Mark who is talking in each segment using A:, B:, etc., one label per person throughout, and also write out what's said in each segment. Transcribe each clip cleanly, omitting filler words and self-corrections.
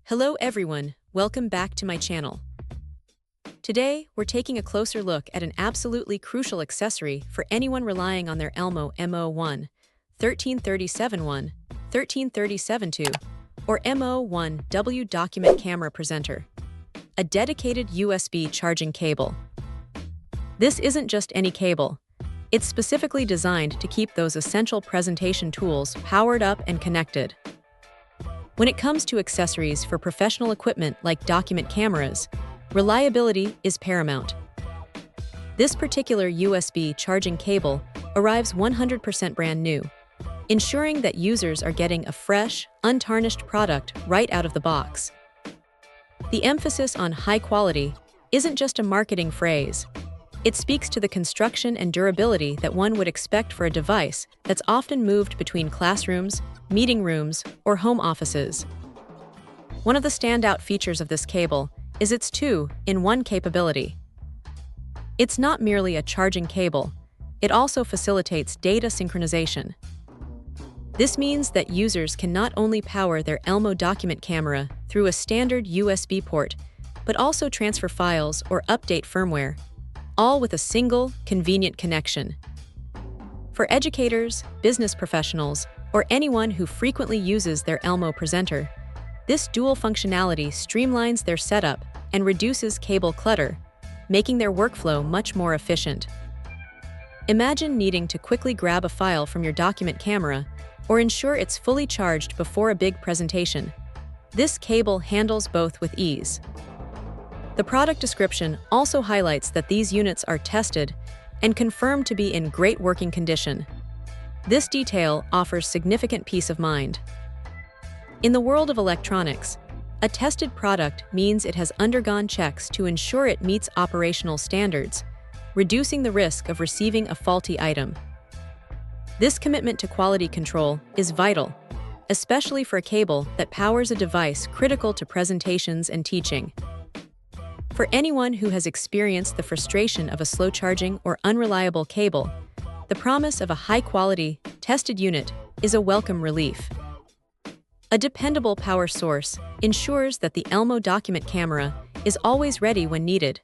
A: Hello everyone, welcome back to my channel. Today, we're taking a closer look at an absolutely crucial accessory for anyone relying on their Elmo MO-1, 1337-1, 1337-2, or MO-1 W document camera presenter. A dedicated USB charging cable. This isn't just any cable. It's specifically designed to keep those essential presentation tools powered up and connected. When it comes to accessories for professional equipment like document cameras, reliability is paramount. This particular USB charging cable arrives 100% brand new, ensuring that users are getting a fresh, untarnished product right out of the box. The emphasis on high quality isn't just a marketing phrase. It speaks to the construction and durability that one would expect for a device that's often moved between classrooms, meeting rooms, or home offices. One of the standout features of this cable is its two-in-one capability. It's not merely a charging cable, it also facilitates data synchronization. This means that users can not only power their Elmo document camera through a standard USB port, but also transfer files or update firmware, all with a single, convenient connection. For educators, business professionals, or anyone who frequently uses their Elmo presenter, this dual functionality streamlines their setup and reduces cable clutter, making their workflow much more efficient. Imagine needing to quickly grab a file from your document camera or ensure it's fully charged before a big presentation. This cable handles both with ease. The product description also highlights that these units are tested and confirmed to be in great working condition. This detail offers significant peace of mind. In the world of electronics, a tested product means it has undergone checks to ensure it meets operational standards, reducing the risk of receiving a faulty item. This commitment to quality control is vital, especially for a cable that powers a device critical to presentations and teaching. For anyone who has experienced the frustration of a slow-charging or unreliable cable, the promise of a high-quality, tested unit is a welcome relief. A dependable power source ensures that the Elmo document camera is always ready when needed,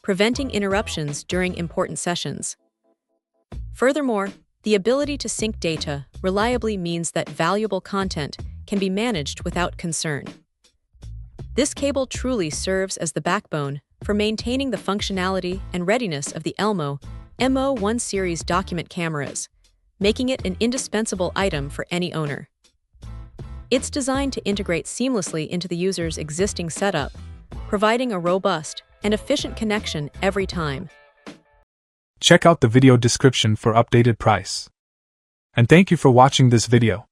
A: preventing interruptions during important sessions. Furthermore, the ability to sync data reliably means that valuable content can be managed without concern. This cable truly serves as the backbone for maintaining the functionality and readiness of the Elmo MO-1 series document cameras, making it an indispensable item for any owner. It's designed to integrate seamlessly into the user's existing setup, providing a robust and efficient connection every time.
B: Check out the video description for updated price. And thank you for watching this video.